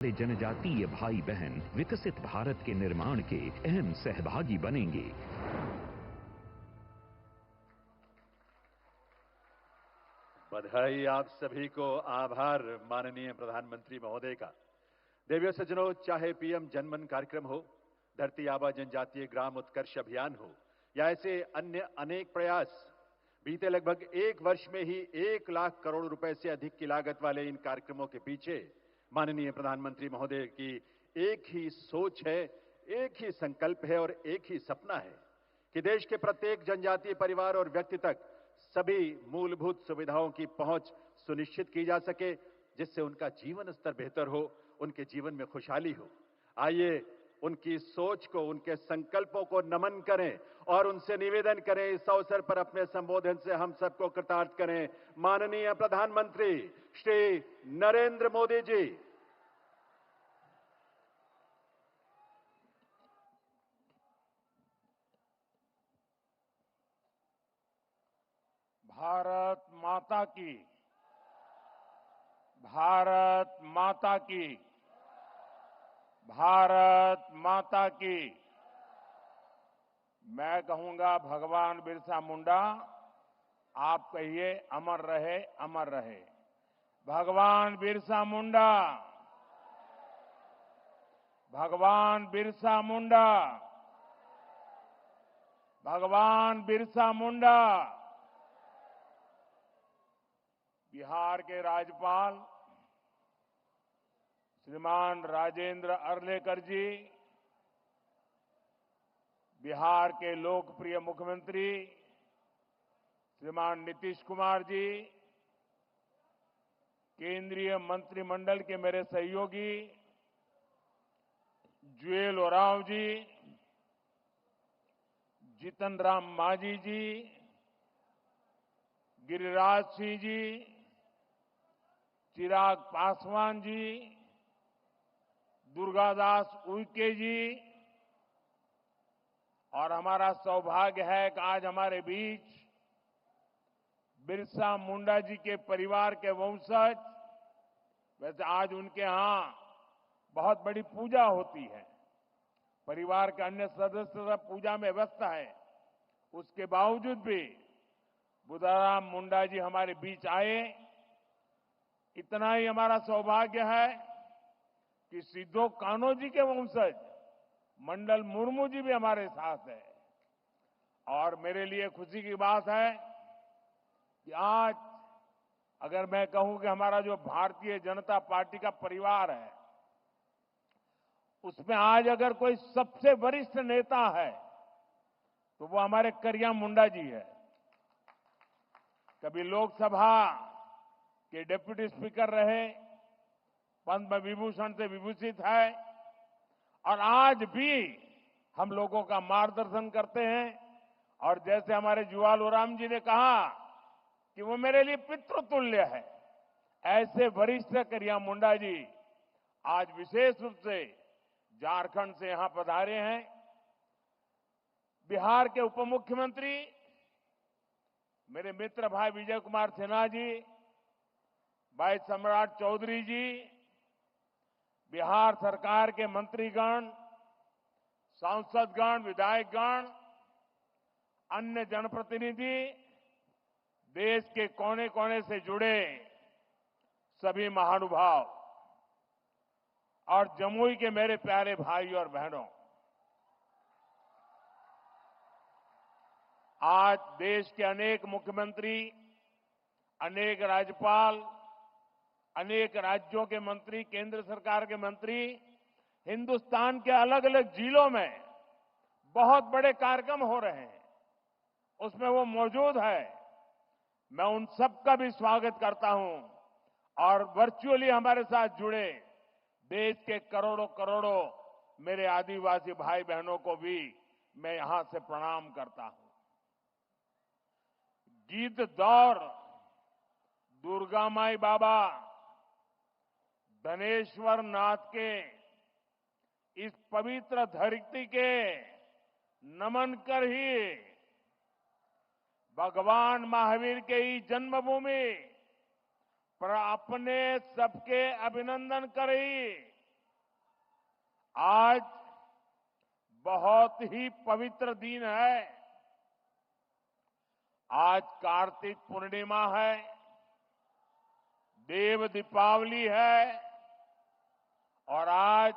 जनजातीय भाई बहन विकसित भारत के निर्माण के अहम सहभागी बनेंगे। बधाई आप सभी को, आभार माननीय प्रधानमंत्री महोदय का। देवियों सज्जनों, चाहे पीएम जनमन कार्यक्रम हो, धरती आबा जनजातीय ग्राम उत्कर्ष अभियान हो या ऐसे अन्य अनेक प्रयास, बीते लगभग एक वर्ष में ही 1 लाख करोड़ रुपए से अधिक की लागत वाले इन कार्यक्रमों के पीछे माननीय प्रधानमंत्री महोदय की एक ही सोच है, एक ही संकल्प है और एक ही सपना है कि देश के प्रत्येक जनजातीय परिवार और व्यक्ति तक सभी मूलभूत सुविधाओं की पहुंच सुनिश्चित की जा सके, जिससे उनका जीवन स्तर बेहतर हो, उनके जीवन में खुशहाली हो। आइए उनकी सोच को, उनके संकल्पों को नमन करें और उनसे निवेदन करें, इस अवसर पर अपने संबोधन से हम सबको कृतार्थ करें। माननीय प्रधानमंत्री श्री नरेंद्र मोदी जी। भारत माता की, भारत माता की, भारत माता की। मैं कहूंगा भगवान बिरसा मुंडा, आप कहिए अमर रहे, अमर रहे। भगवान बिरसा मुंडा, भगवान बिरसा मुंडा, भगवान बिरसा मुंडा। बिहार के राज्यपाल श्रीमान राजेंद्र अर्लेकर जी, बिहार के लोकप्रिय मुख्यमंत्री श्रीमान नीतीश कुमार जी, केंद्रीय मंत्रिमंडल के मेरे सहयोगी जुएल ओरांव जी, जीतन राम मांझी जी, गिरिराज सिंह जी, चिराग पासवान जी, दुर्गादास उइके जी, और हमारा सौभाग्य है कि आज हमारे बीच बिरसा मुंडा जी के परिवार के वंशज, वैसे आज उनके यहां बहुत बड़ी पूजा होती है, परिवार के अन्य सदस्य सब पूजा में व्यस्त है, उसके बावजूद भी बुधाराम मुंडा जी हमारे बीच आए। इतना ही हमारा सौभाग्य है कि सिद्धो कान्हो जी के वंशज मंडल मुर्मू जी भी हमारे साथ है। और मेरे लिए खुशी की बात है कि आज अगर मैं कहूं कि हमारा जो भारतीय जनता पार्टी का परिवार है, उसमें आज अगर कोई सबसे वरिष्ठ नेता है तो वो हमारे करिया मुंडा जी है। कभी लोकसभा के डिप्टी स्पीकर रहे, पद्म विभूषण से विभूषित है और आज भी हम लोगों का मार्गदर्शन करते हैं। और जैसे हमारे जुआल ओराम जी ने कहा कि वो मेरे लिए पितृतुल्य है, ऐसे वरिष्ठ करिया मुंडा जी आज विशेष रूप से झारखंड से यहां पधारे हैं। बिहार के उप मुख्यमंत्री मेरे मित्र भाई विजय कुमार सिन्हा जी, भाई सम्राट चौधरी जी, बिहार सरकार के मंत्रीगण, सांसदगण, विधायकगण, अन्य जनप्रतिनिधि, देश के कोने कोने से जुड़े सभी महानुभाव और जमुई के मेरे प्यारे भाई और बहनों, आज देश के अनेक मुख्यमंत्री, अनेक राज्यपाल, अनेक राज्यों के मंत्री, केंद्र सरकार के मंत्री हिंदुस्तान के अलग अलग जिलों में बहुत बड़े कार्यक्रम हो रहे हैं, उसमें वो मौजूद है। मैं उन सबका भी स्वागत करता हूं और वर्चुअली हमारे साथ जुड़े देश के करोड़ों करोड़ों मेरे आदिवासी भाई बहनों को भी मैं यहां से प्रणाम करता हूं। गीत दौर दुर्गा माई बाबा धनेश्वर नाथ के इस पवित्र धरती के नमन कर ही भगवान महावीर के ही जन्मभूमि पर अपने सबके अभिनंदन करी आज बहुत ही पवित्र दिन है। आज कार्तिक पूर्णिमा है, देव दीपावली है और आज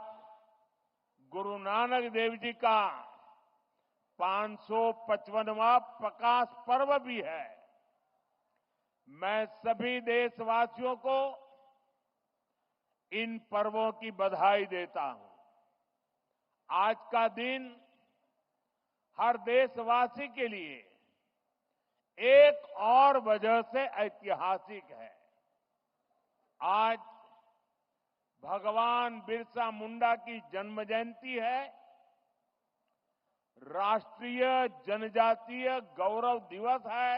गुरु नानक देव जी का 555वां प्रकाश पर्व भी है। मैं सभी देशवासियों को इन पर्वों की बधाई देता हूं। आज का दिन हर देशवासी के लिए एक और वजह से ऐतिहासिक है। आज भगवान बिरसा मुंडा की जन्म जयंती है। राष्ट्रीय जनजातीय गौरव दिवस है।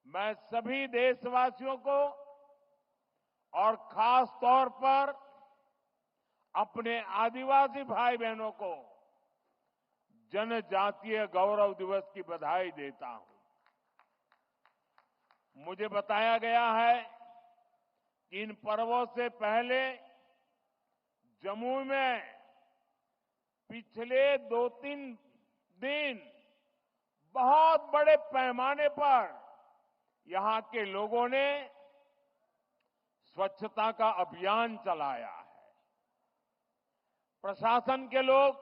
मैं सभी देशवासियों को और खास तौर पर अपने आदिवासी भाई बहनों को जनजातीय गौरव दिवस की बधाई देता हूं। मुझे बताया गया है कि इन पर्वों से पहले जम्मू में पिछले 2-3 दिन बहुत बड़े पैमाने पर यहां के लोगों ने स्वच्छता का अभियान चलाया है। प्रशासन के लोग,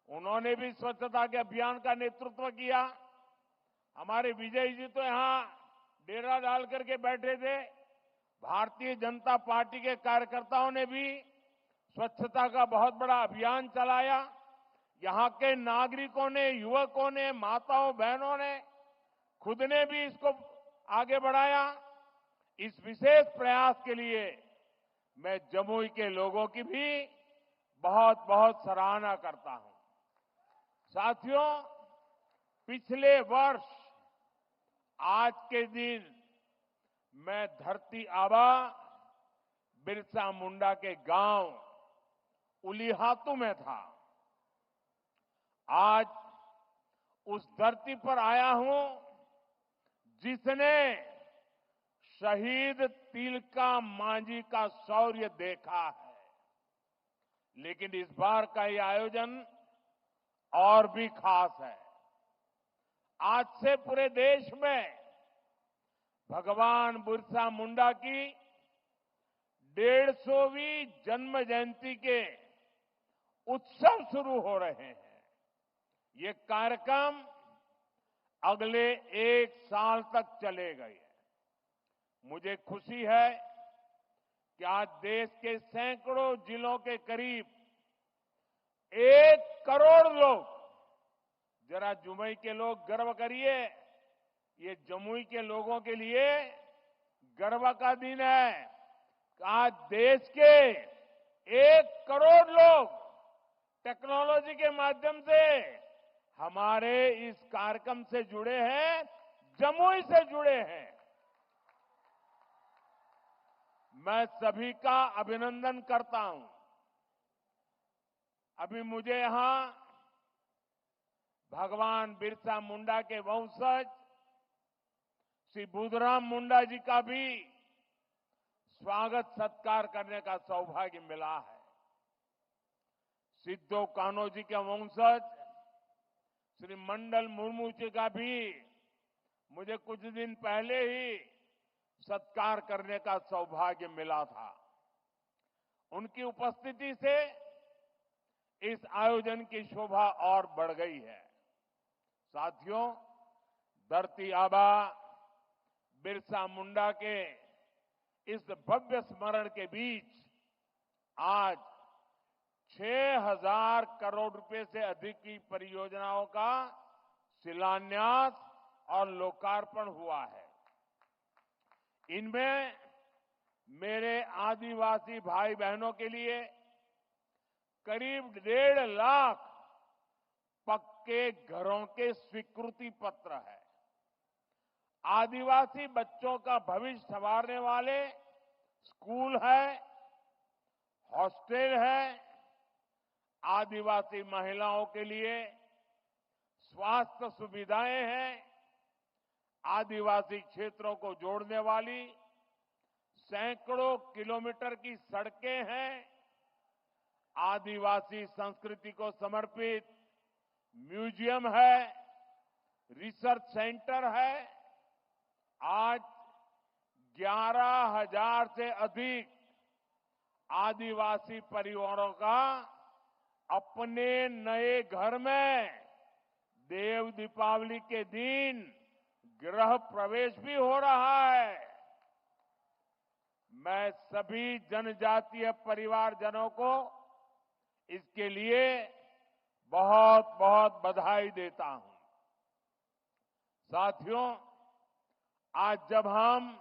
उन्होंने भी स्वच्छता के अभियान का नेतृत्व किया। हमारे विजय जी तो यहां डेरा डाल करके बैठे थे। भारतीय जनता पार्टी के कार्यकर्ताओं ने भी स्वच्छता का बहुत बड़ा अभियान चलाया। यहां के नागरिकों ने, युवकों ने, माताओं बहनों ने, खुद ने भी इसको आगे बढ़ाया। इस विशेष प्रयास के लिए मैं जमुई के लोगों की भी बहुत बहुत सराहना करता हूं। साथियों, पिछले वर्ष आज के दिन मैं धरती आबा बिरसा मुंडा के गांव उलीहातू में था। आज उस धरती पर आया हूं जिसने शहीद तिलका मांझी का शौर्य देखा है। लेकिन इस बार का ये आयोजन और भी खास है। आज से पूरे देश में भगवान बिरसा मुंडा की 150वीं जन्म जयंती के उत्सव शुरू हो रहे हैं। ये कार्यक्रम अगले 1 साल तक चलेगा। मुझे खुशी है कि आज देश के सैकड़ों जिलों के करीब 1 करोड़ लोग, जरा जमुई के लोग गर्व करिए, ये जमुई के लोगों के लिए गर्व का दिन है। आज देश के 1 करोड़ लोग टेक्नोलॉजी के माध्यम से हमारे इस कार्यक्रम से जुड़े हैं, जमुई से जुड़े हैं। मैं सभी का अभिनंदन करता हूं। अभी मुझे यहां भगवान बिरसा मुंडा के वंशज श्री बुधराम मुंडा जी का भी स्वागत सत्कार करने का सौभाग्य मिला है। सिद्धो कान्हो जी के वंशज श्री मंडल मुर्मू जी का भी मुझे कुछ दिन पहले ही सत्कार करने का सौभाग्य मिला था। उनकी उपस्थिति से इस आयोजन की शोभा और बढ़ गई है। साथियों, धरती आबा बिरसा मुंडा के इस भव्य स्मरण के बीच आज 6,000 करोड़ रुपए से अधिक की परियोजनाओं का शिलान्यास और लोकार्पण हुआ है। इनमें मेरे आदिवासी भाई बहनों के लिए करीब 1.5 लाख पक्के घरों के स्वीकृति पत्र है। आदिवासी बच्चों का भविष्य संवारने वाले स्कूल है, हॉस्टल है, आदिवासी महिलाओं के लिए स्वास्थ्य सुविधाएं हैं, आदिवासी क्षेत्रों को जोड़ने वाली सैकड़ों किलोमीटर की सड़कें हैं, आदिवासी संस्कृति को समर्पित म्यूजियम है, रिसर्च सेंटर है। आज 11,000 से अधिक आदिवासी परिवारों का अपने नए घर में देव दीपावली के दिन गृह प्रवेश भी हो रहा है। मैं सभी जनजातीय परिवारजनों को इसके लिए बहुत बहुत बधाई देता हूं। साथियों, आज जब हम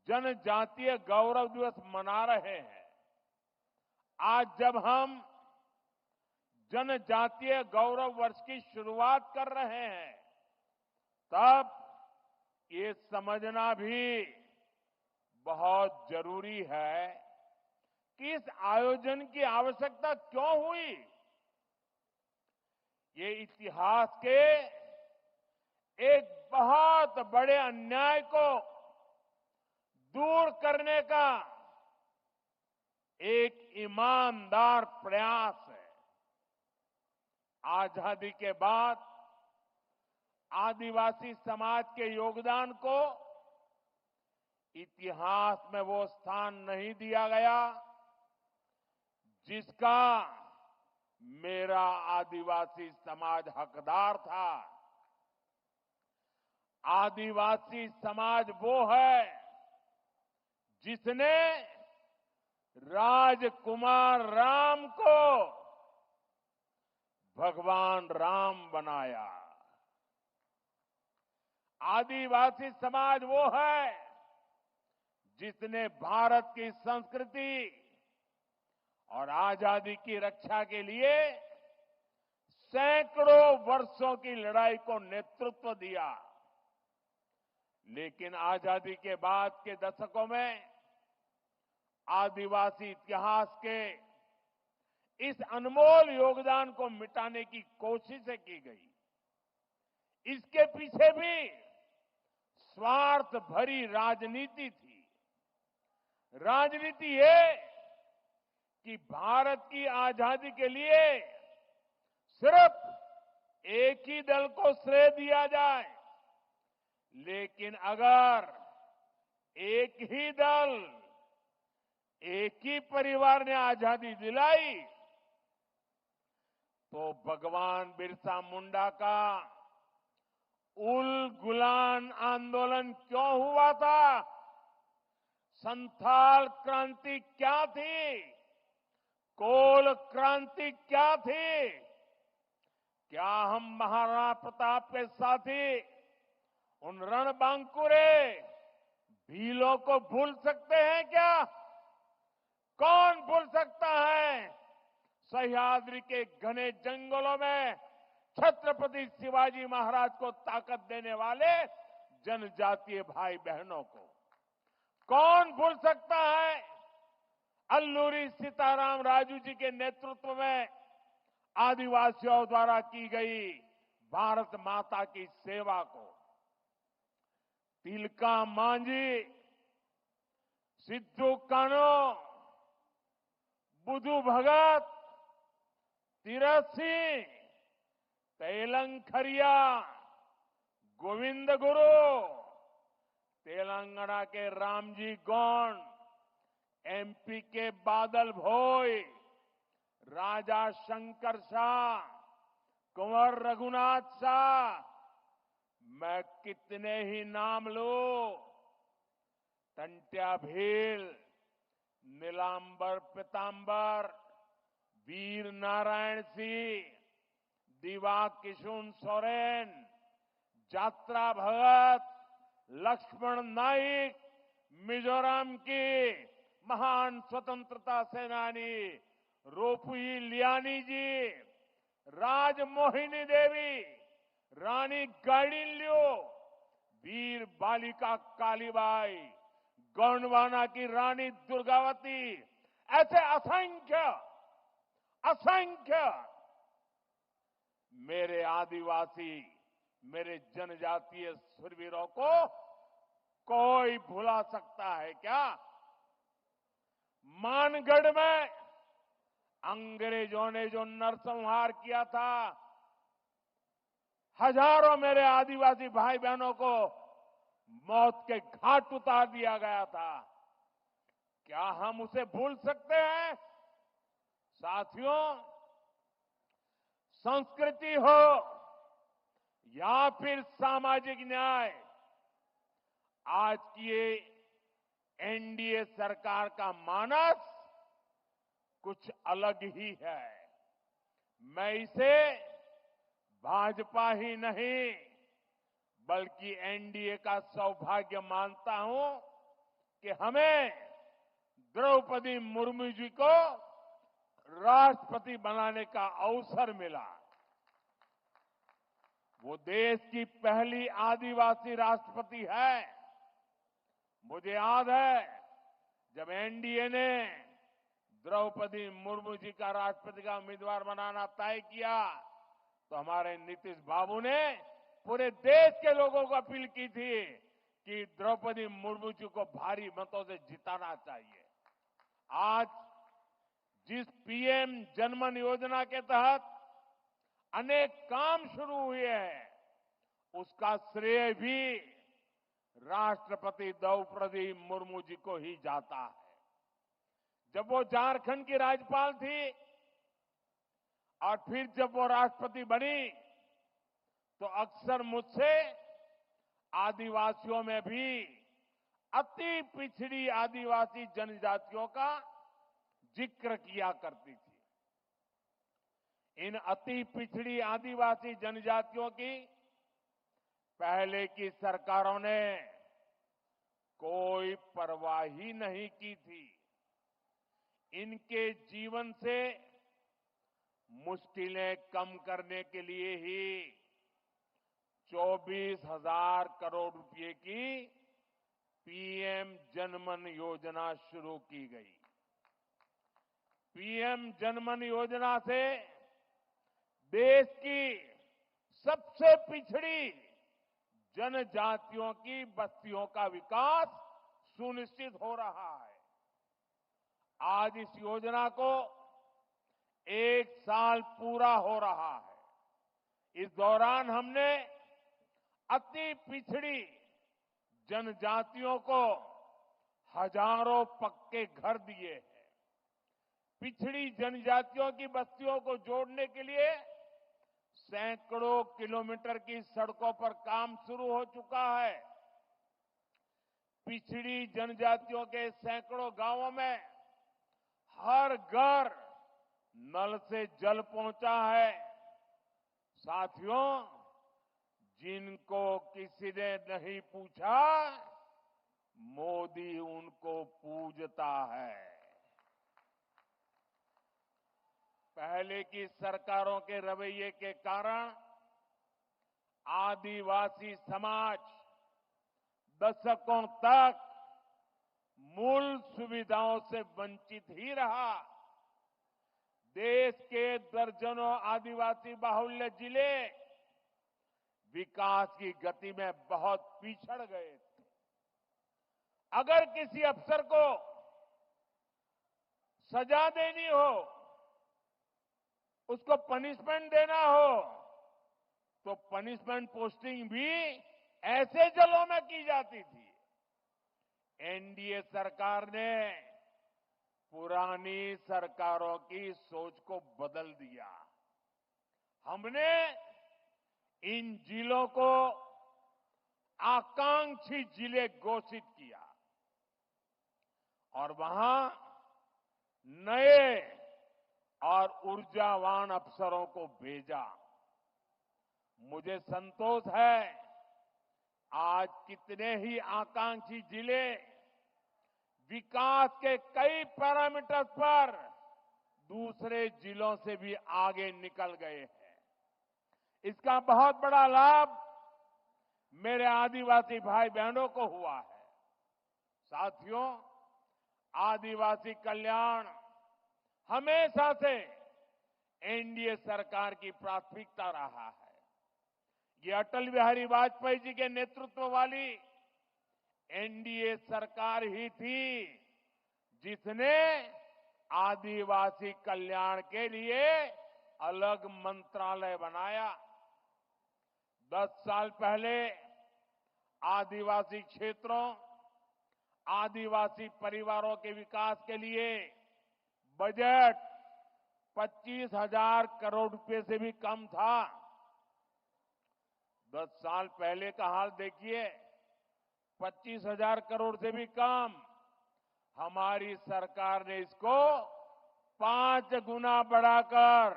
जनजातीय गौरव दिवस मना रहे हैं, आज जब हम जनजातीय गौरव वर्ष की शुरुआत कर रहे हैं, तब ये समझना भी बहुत जरूरी है कि इस आयोजन की आवश्यकता क्यों हुई। ये इतिहास के एक बहुत बड़े अन्याय को दूर करने का एक ईमानदार प्रयास है। आजादी के बाद आदिवासी समाज के योगदान को इतिहास में वो स्थान नहीं दिया गया जिसका मेरा आदिवासी समाज हकदार था। आदिवासी समाज वो है जिसने राजकुमार राम को भगवान राम बनाया। आदिवासी समाज वो है जिसने भारत की संस्कृति और आजादी की रक्षा के लिए सैकड़ों वर्षों की लड़ाई को नेतृत्व दिया। लेकिन आजादी के बाद के दशकों में आदिवासी इतिहास के इस अनमोल योगदान को मिटाने की कोशिशें की गई। इसके पीछे भी स्वार्थ भरी राजनीति थी। राजनीति ये कि भारत की आजादी के लिए सिर्फ एक ही दल को श्रेय दिया जाए, लेकिन अगर एक ही दल, एक ही परिवार ने आजादी दिलाई तो भगवान बिरसा मुंडा का उल गुलान आंदोलन क्यों हुआ था? संथाल क्रांति क्या थी? कोल क्रांति क्या थी? क्या हम महाराणा प्रताप के साथी उन रणबांकुरे भीलों को भूल सकते हैं क्या? कौन भूल सकता है सह्याद्री के घने जंगलों में छत्रपति शिवाजी महाराज को ताकत देने वाले जनजातीय भाई बहनों को? कौन भूल सकता है अल्लूरी सीताराम राजू जी के नेतृत्व में आदिवासियों द्वारा की गई भारत माता की सेवा को? तिलका मांझी, सिद्धू कान्हो, बुधू भगत, तीरथ सिंह, तेलंखरिया, गोविंद गुरु, तेलंगाना के रामजी गौंड, एमपी के बादल भोई, राजा शंकर शाह, कुंवर रघुनाथ शाह, मैं कितने ही नाम लूं। टंट्या भील, नीलांबर पीतांबर, वीर नारायण सिंह, दिवा किशुन सोरेन, जात्रा भगत, लक्ष्मण नाइक, मिजोरम की महान स्वतंत्रता सेनानी रोपुई लियानी जी, राजमोहिनी देवी, रानी गाइडिनल्यू, वीर बालिका कालीबाई, गोंडवाना की रानी दुर्गावती, ऐसे असंख्य असंख्य मेरे आदिवासी, मेरे जनजातीय शूरवीरों को कोई भुला सकता है क्या? मानगढ़ में अंग्रेजों ने जो नरसंहार किया था, हजारों मेरे आदिवासी भाई बहनों को मौत के घाट उतार दिया गया था, क्या हम उसे भूल सकते हैं? साथियों, संस्कृति हो या फिर सामाजिक न्याय, आज की ये एनडीए सरकार का मानस कुछ अलग ही है। मैं इसे भाजपा ही नहीं बल्कि एनडीए का सौभाग्य मानता हूं कि हमें द्रौपदी मुर्मू जी को राष्ट्रपति बनाने का अवसर मिला। वो देश की पहली आदिवासी राष्ट्रपति है। मुझे याद है जब एनडीए ने द्रौपदी मुर्मू जी का राष्ट्रपति का उम्मीदवार बनाना तय किया तो हमारे नीतीश बाबू ने पूरे देश के लोगों को अपील की थी कि द्रौपदी मुर्मू जी को भारी मतों से जिताना चाहिए। आज जिस पीएम जनमन योजना के तहत अनेक काम शुरू हुए हैं, उसका श्रेय भी राष्ट्रपति द्रौपदी मुर्मू जी को ही जाता है। जब वो झारखंड की राज्यपाल थी और फिर जब वो राष्ट्रपति बनी तो अक्सर मुझसे आदिवासियों में भी अति पिछड़ी आदिवासी जनजातियों का जिक्र किया करती थी। इन अति पिछड़ी आदिवासी जनजातियों की पहले की सरकारों ने कोई परवाह ही नहीं की थी। इनके जीवन से मुश्किलें कम करने के लिए ही 24,000 करोड़ रुपए की पीएम जनमन योजना शुरू की गई। पीएम जनमन योजना से देश की सबसे पिछड़ी जनजातियों की बस्तियों का विकास सुनिश्चित हो रहा है। आज इस योजना को 1 साल पूरा हो रहा है। इस दौरान हमने अति पिछड़ी जनजातियों को हजारों पक्के घर दिए हैं। पिछड़ी जनजातियों की बस्तियों को जोड़ने के लिए सैकड़ों किलोमीटर की सड़कों पर काम शुरू हो चुका है। पिछड़ी जनजातियों के सैकड़ों गांवों में हर घर नल से जल पहुंचा है। साथियों, जिनको किसी ने नहीं पूछा, मोदी उनको पूजता है। पहले की सरकारों के रवैये के कारण आदिवासी समाज दशकों तक मूल सुविधाओं से वंचित ही रहा। देश के दर्जनों आदिवासी बाहुल्य जिले विकास की गति में बहुत पिछड़ गए थे। अगर किसी अफसर को सजा देनी हो, उसको पनिशमेंट देना हो, तो पनिशमेंट पोस्टिंग भी ऐसे जिलों में की जाती थी। एनडीए सरकार ने पुरानी सरकारों की सोच को बदल दिया। हमने इन जिलों को आकांक्षी जिले घोषित किया और वहां नए और ऊर्जावान अफसरों को भेजा। मुझे संतोष है, आज कितने ही आकांक्षी जिले विकास के कई पैरामीटर्स पर दूसरे जिलों से भी आगे निकल गए हैं। इसका बहुत बड़ा लाभ मेरे आदिवासी भाई बहनों को हुआ है। साथियों, आदिवासी कल्याण हमेशा से एनडीए सरकार की प्राथमिकता रहा है। ये अटल बिहारी वाजपेयी जी के नेतृत्व वाली एनडीए सरकार ही थी जिसने आदिवासी कल्याण के लिए अलग मंत्रालय बनाया। 10 साल पहले आदिवासी क्षेत्रों, आदिवासी परिवारों के विकास के लिए बजट 25,000 करोड़ रुपए से भी कम था। 10 साल पहले का हाल देखिए, 25,000 करोड़ से भी कम। हमारी सरकार ने इसको 5 गुना बढ़ाकर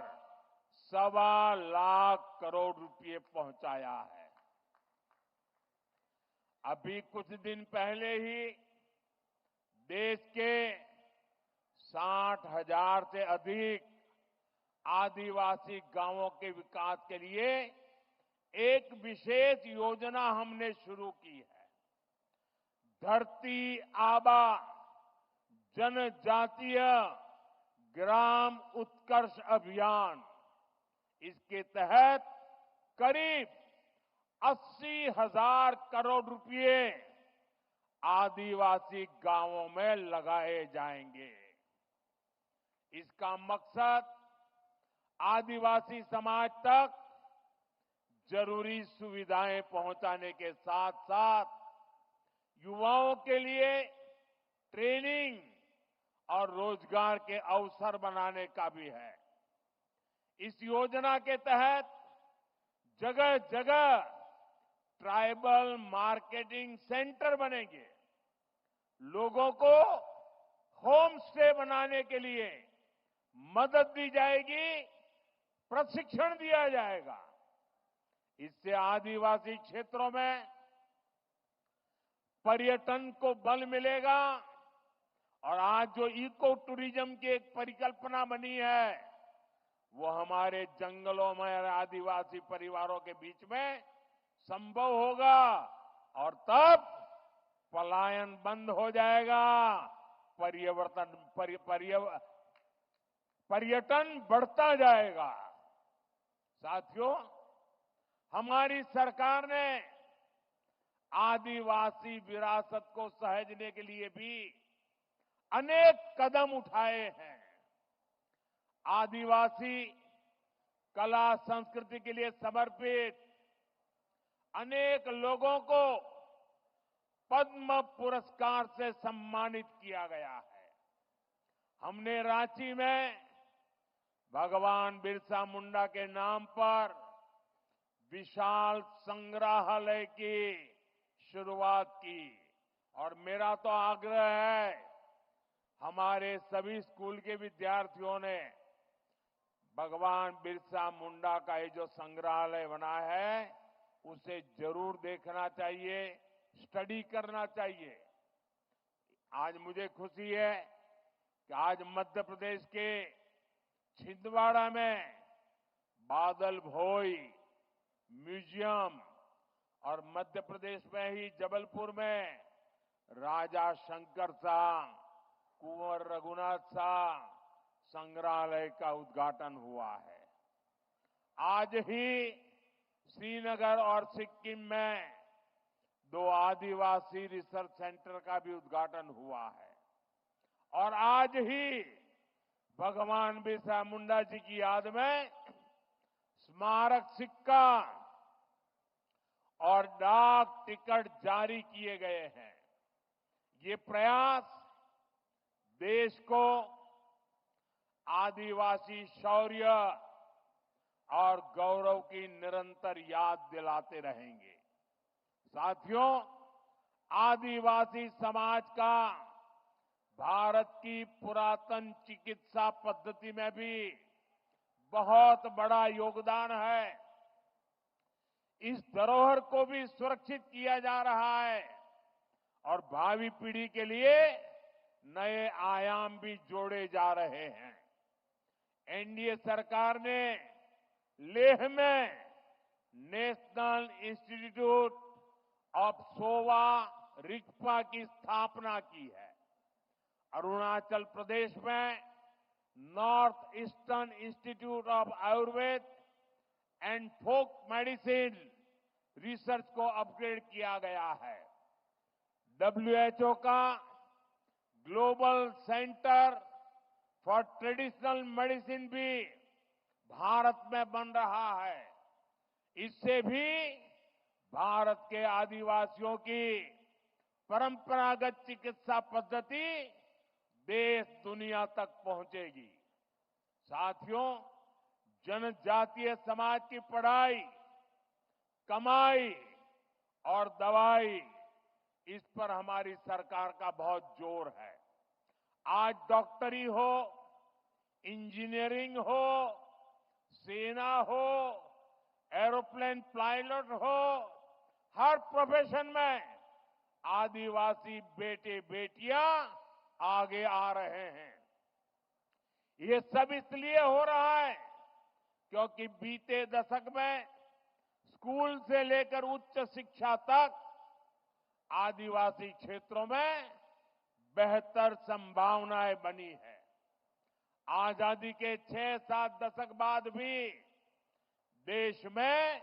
1.25 लाख करोड़ रुपए पहुंचाया है। अभी कुछ दिन पहले ही देश के 60,000 से अधिक आदिवासी गांवों के विकास के लिए एक विशेष योजना हमने शुरू की है। धरती आबा जनजातीय ग्राम उत्कर्ष अभियान। इसके तहत करीब 80,000 करोड़ रुपए आदिवासी गांवों में लगाए जाएंगे। इसका मकसद आदिवासी समाज तक जरूरी सुविधाएं पहुंचाने के साथ साथ युवाओं के लिए ट्रेनिंग और रोजगार के अवसर बनाने का भी है। इस योजना के तहत जगह जगह ट्राइबल मार्केटिंग सेंटर बनेंगे। लोगों को होम स्टे बनाने के लिए मदद दी जाएगी, प्रशिक्षण दिया जाएगा। इससे आदिवासी क्षेत्रों में पर्यटन को बल मिलेगा और आज जो इको टूरिज्म की एक परिकल्पना बनी है, वो हमारे जंगलों में आदिवासी परिवारों के बीच में संभव होगा और तब पलायन बंद हो जाएगा, पर्यटन बढ़ता जाएगा। साथियों, हमारी सरकार ने आदिवासी विरासत को सहेजने के लिए भी अनेक कदम उठाए हैं। आदिवासी कला संस्कृति के लिए समर्पित अनेक लोगों को पद्म पुरस्कार से सम्मानित किया गया है। हमने रांची में भगवान बिरसा मुंडा के नाम पर विशाल संग्रहालय की शुरुआत की और मेरा तो आग्रह है, हमारे सभी स्कूल के विद्यार्थियों ने भगवान बिरसा मुंडा का ये जो संग्रहालय बना है उसे जरूर देखना चाहिए, स्टडी करना चाहिए। आज मुझे खुशी है कि आज मध्य प्रदेश के छिंदवाड़ा में बादल भोई म्यूजियम और मध्य प्रदेश में ही जबलपुर में राजा शंकर शाह, कुंवर रघुनाथ शाह संग्रहालय का उद्घाटन हुआ है। आज ही श्रीनगर और सिक्किम में 2 आदिवासी रिसर्च सेंटर का भी उद्घाटन हुआ है और आज ही भगवान बिरसा मुंडा जी की याद में स्मारक सिक्का और डाक टिकट जारी किए गए हैं। ये प्रयास देश को आदिवासी शौर्य और गौरव की निरंतर याद दिलाते रहेंगे। साथियों, आदिवासी समाज का भारत की पुरातन चिकित्सा पद्धति में भी बहुत बड़ा योगदान है। इस धरोहर को भी सुरक्षित किया जा रहा है और भावी पीढ़ी के लिए नए आयाम भी जोड़े जा रहे हैं। एनडीए सरकार ने लेह में national institute of Sowa Rigpa की स्थापना की है। अरुणाचल प्रदेश में north eastern institute of Ayurveda and folk medicine research को अपग्रेड किया गया है। WHO का global centre for traditional medicine भी भारत में बन रहा है। इससे भी भारत के आदिवासियों की परंपरागत चिकित्सा पद्धति देश दुनिया तक पहुंचेगी। साथियों, जनजातीय समाज की पढ़ाई, कमाई और दवाई, इस पर हमारी सरकार का बहुत जोर है। आज डॉक्टरी हो, इंजीनियरिंग हो, सेना हो, एरोप्लेन पायलट हो, हर प्रोफेशन में आदिवासी बेटे बेटियां आगे आ रहे हैं। ये सब इसलिए हो रहा है क्योंकि बीते दशक में स्कूल से लेकर उच्च शिक्षा तक आदिवासी क्षेत्रों में बेहतर संभावनाएं बनी है। आजादी के 6-7 दशक बाद भी देश में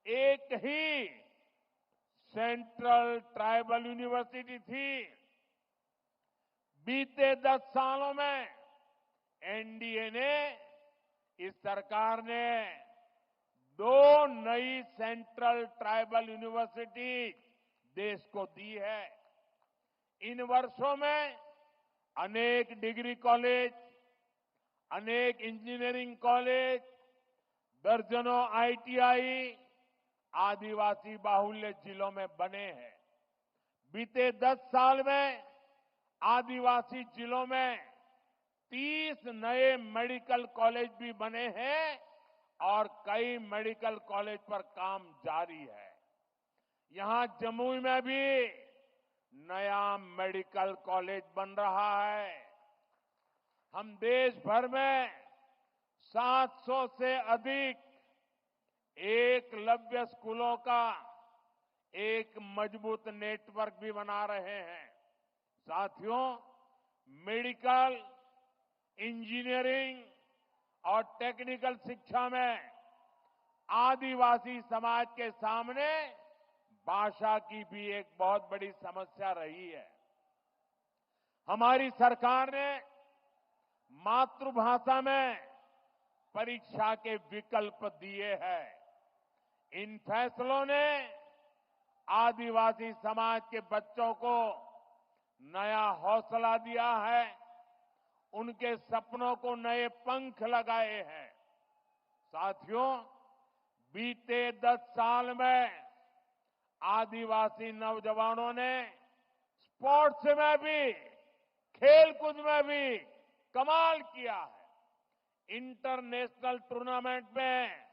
एक ही सेंट्रल ट्राइबल यूनिवर्सिटी थी। बीते 10 सालों में एनडीए ने, इस सरकार ने 2 नई सेंट्रल ट्राइबल यूनिवर्सिटी देश को दी है। इन वर्षों में अनेक डिग्री कॉलेज, अनेक इंजीनियरिंग कॉलेज, दर्जनों आईटीआई आदिवासी बाहुल्य जिलों में बने हैं। बीते 10 साल में आदिवासी जिलों में 30 नए मेडिकल कॉलेज भी बने हैं और कई मेडिकल कॉलेज पर काम जारी है। यहां जमुई में भी नया मेडिकल कॉलेज बन रहा है। हम देश भर में 700 से अधिक एकलव्य स्कूलों का एक मजबूत नेटवर्क भी बना रहे हैं। साथियों, मेडिकल, इंजीनियरिंग और टेक्निकल शिक्षा में आदिवासी समाज के सामने भाषा की भी एक बहुत बड़ी समस्या रही है। हमारी सरकार ने मातृभाषा में परीक्षा के विकल्प दिए हैं। इन फैसलों ने आदिवासी समाज के बच्चों को नया हौसला दिया है, उनके सपनों को नए पंख लगाए हैं। साथियों, बीते 10 साल में आदिवासी नौजवानों ने स्पोर्ट्स में भी, खेलकूद में भी कमाल किया है। इंटरनेशनल टूर्नामेंट में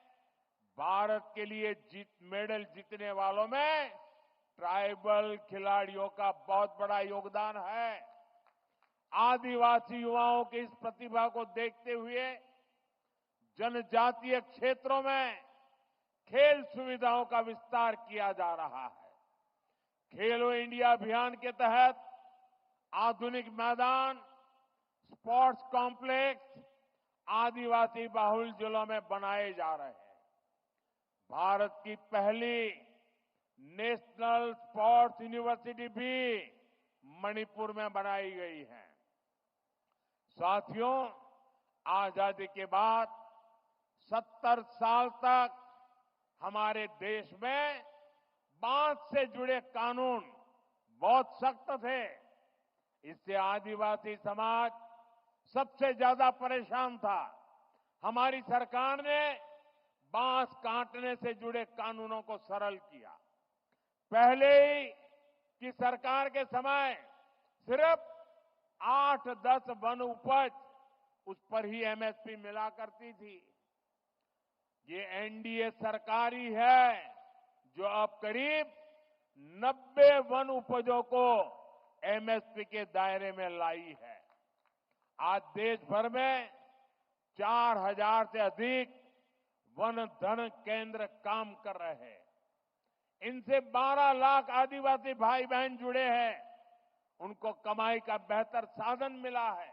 भारत के लिए मेडल जीतने वालों में ट्राइबल खिलाड़ियों का बहुत बड़ा योगदान है। आदिवासी युवाओं की इस प्रतिभा को देखते हुए जनजातीय क्षेत्रों में खेल सुविधाओं का विस्तार किया जा रहा है। खेलो इंडिया अभियान के तहत आधुनिक मैदान, स्पोर्ट्स कॉम्प्लेक्स आदिवासी बाहुल जिलों में बनाए जा रहे हैं। भारत की पहली नेशनल स्पोर्ट्स यूनिवर्सिटी भी मणिपुर में बनाई गई है। साथियों, आजादी के बाद 70 साल तक हमारे देश में बांस से जुड़े कानून बहुत सख्त थे। इससे आदिवासी समाज सबसे ज्यादा परेशान था। हमारी सरकार ने बांस काटने से जुड़े कानूनों को सरल किया। पहले ही की सरकार के समय सिर्फ 8-10 वन उपज, उस पर ही एमएसपी मिला करती थी। ये एनडीए सरकार ही है जो अब करीब 90 वन उपजों को एमएसपी के दायरे में लाई है। आज देश भर में 4000 से अधिक वन धन केंद्र काम कर रहे हैं। इनसे 12 लाख आदिवासी भाई बहन जुड़े हैं। उनको कमाई का बेहतर साधन मिला है।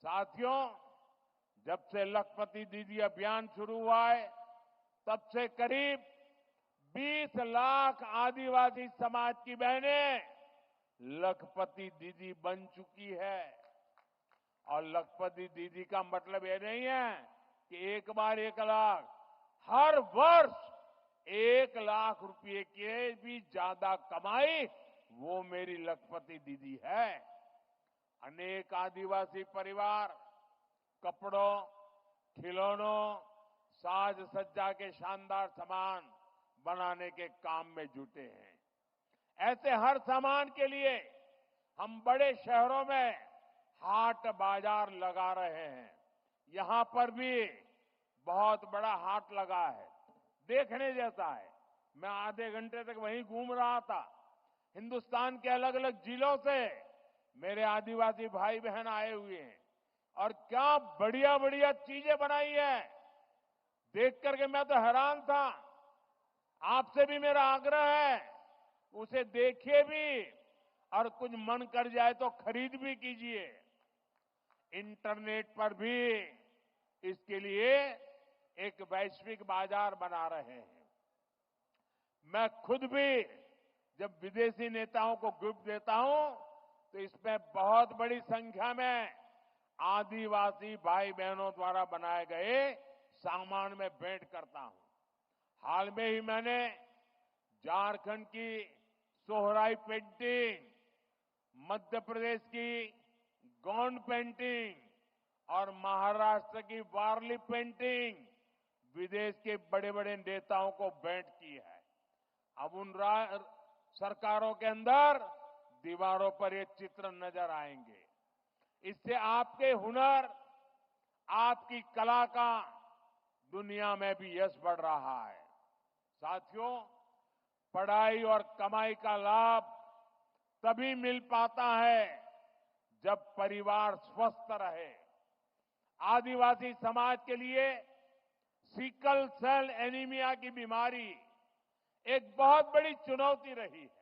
साथियों, जब से लखपति दीदी अभियान शुरू हुआ है, तब से करीब 20 लाख आदिवासी समाज की बहनें लखपति दीदी बन चुकी है। और लखपति दीदी का मतलब ये नहीं है कि एक बार 1 लाख, हर वर्ष 1 लाख रुपए के भी ज्यादा कमाई वो मेरी लखपति दीदी है। अनेक आदिवासी परिवार कपड़ों, खिलौनों, साज सज्जा के शानदार सामान बनाने के काम में जुटे हैं। ऐसे हर सामान के लिए हम बड़े शहरों में हाट बाजार लगा रहे हैं। यहां पर भी बहुत बड़ा हाट लगा है, देखने जैसा है। मैं आधे घंटे तक वहीं घूम रहा था। हिंदुस्तान के अलग अलग जिलों से मेरे आदिवासी भाई बहन आए हुए हैं और क्या बढ़िया बढ़िया चीजें बनाई है। देख करके मैं तो हैरान था। आपसे भी मेरा आग्रह है, उसे देखिए भी और कुछ मन कर जाए तो खरीद भी कीजिए। इंटरनेट पर भी इसके लिए एक वैश्विक बाजार बना रहे हैं। मैं खुद भी जब विदेशी नेताओं को गिफ्ट देता हूं तो इसमें बहुत बड़ी संख्या में आदिवासी भाई बहनों द्वारा बनाए गए सामान में भेंट करता हूं। हाल में ही मैंने झारखंड की सोहराई पेंटिंग, मध्य प्रदेश की गोंड पेंटिंग और महाराष्ट्र की वारली पेंटिंग विदेश के बड़े बड़े नेताओं को भेंट की है। अब उन सरकारों के अंदर दीवारों पर ये चित्र नजर आएंगे। इससे आपके हुनर, आपकी कला का दुनिया में भी यश बढ़ रहा है। साथियों, पढ़ाई और कमाई का लाभ तभी मिल पाता है जब परिवार स्वस्थ रहे। आदिवासी समाज के लिए सिकल सेल एनीमिया की बीमारी एक बहुत बड़ी चुनौती रही है।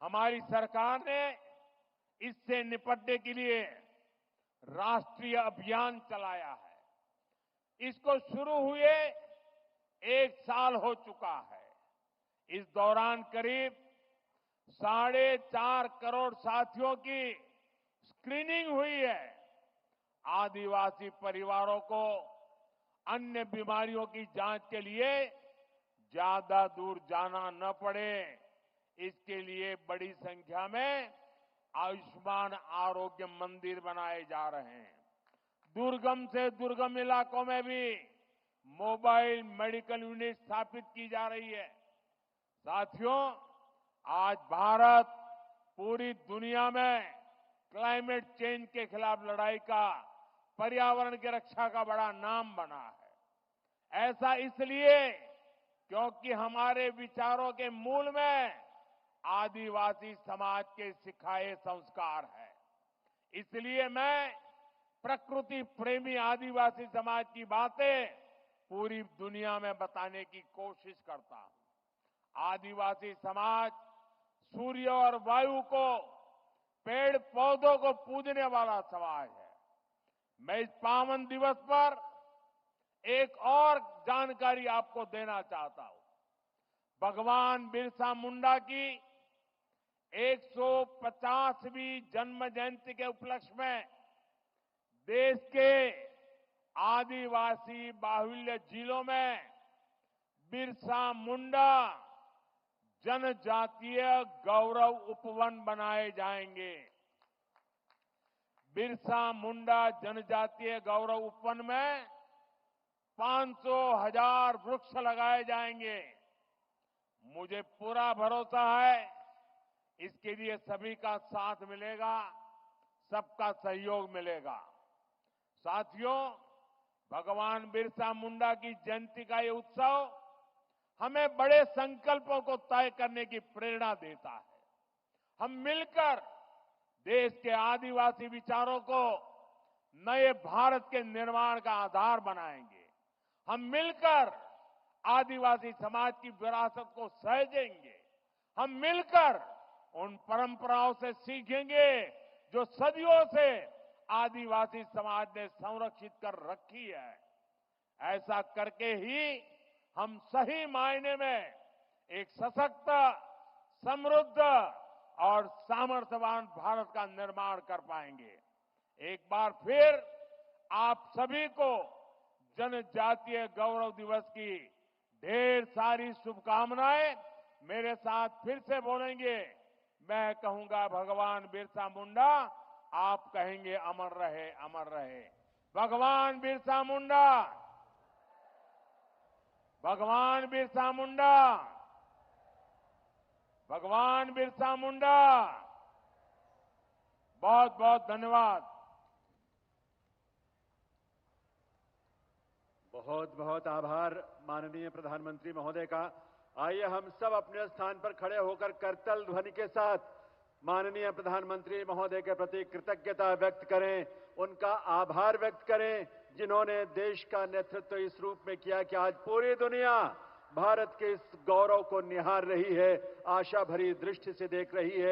हमारी सरकार ने इससे निपटने के लिए राष्ट्रीय अभियान चलाया है। इसको शुरू हुए 1 साल हो चुका है। इस दौरान करीब 4.5 करोड़ साथियों की स्क्रीनिंग हुई है। आदिवासी परिवारों को अन्य बीमारियों की जांच के लिए ज्यादा दूर जाना न पड़े, इसके लिए बड़ी संख्या में आयुष्मान आरोग्य मंदिर बनाए जा रहे हैं। दुर्गम से दुर्गम इलाकों में भी मोबाइल मेडिकल यूनिट स्थापित की जा रही है। साथियों, आज भारत पूरी दुनिया में क्लाइमेट चेंज के खिलाफ लड़ाई का, पर्यावरण की रक्षा का बड़ा नाम बना है। ऐसा इसलिए क्योंकि हमारे विचारों के मूल में आदिवासी समाज के सिखाए संस्कार है। इसलिए मैं प्रकृति प्रेमी आदिवासी समाज की बातें पूरी दुनिया में बताने की कोशिश करता हूं। आदिवासी समाज सूर्य और वायु को, पेड़ पौधों को पूजने वाला समाज है। मैं इस पावन दिवस पर एक और जानकारी आपको देना चाहता हूं। भगवान बिरसा मुंडा की 150वीं जन्म जयंती के उपलक्ष्य में देश के आदिवासी बाहुल्य जिलों में बिरसा मुंडा जनजातीय गौरव उपवन बनाए जाएंगे। बिरसा मुंडा जनजातीय गौरव उपवन में 500,000 वृक्ष लगाए जाएंगे। मुझे पूरा भरोसा है इसके लिए सभी का साथ मिलेगा, सबका सहयोग मिलेगा। साथियों, भगवान बिरसा मुंडा की जयंती का ये उत्सव हमें बड़े संकल्पों को तय करने की प्रेरणा देता है। हम मिलकर देश के आदिवासी विचारों को नए भारत के निर्माण का आधार बनाएंगे। हम मिलकर आदिवासी समाज की विरासत को सहेजेंगे। हम मिलकर उन परंपराओं से सीखेंगे जो सदियों से आदिवासी समाज ने संरक्षित कर रखी है। ऐसा करके ही हम सही मायने में एक सशक्त, समृद्ध और सामर्थ्यवान भारत का निर्माण कर पाएंगे। एक बार फिर आप सभी को जनजातीय गौरव दिवस की ढेर सारी शुभकामनाएं। मेरे साथ फिर से बोलेंगे, मैं कहूंगा भगवान बिरसा मुंडा, आप कहेंगे अमर रहे, अमर रहे। भगवान बिरसा मुंडा, भगवान बिरसा मुंडा, भगवान बिरसा मुंडा। बहुत बहुत धन्यवाद। बहुत बहुत आभार माननीय प्रधानमंत्री महोदय का। आइए हम सब अपने स्थान पर खड़े होकर करतल ध्वनि के साथ माननीय प्रधानमंत्री महोदय के प्रति कृतज्ञता व्यक्त करें, उनका आभार व्यक्त करें, जिन्होंने देश का नेतृत्व इस रूप में किया कि आज पूरी दुनिया भारत के इस गौरव को निहार रही है, आशा भरी दृष्टि से देख रही है।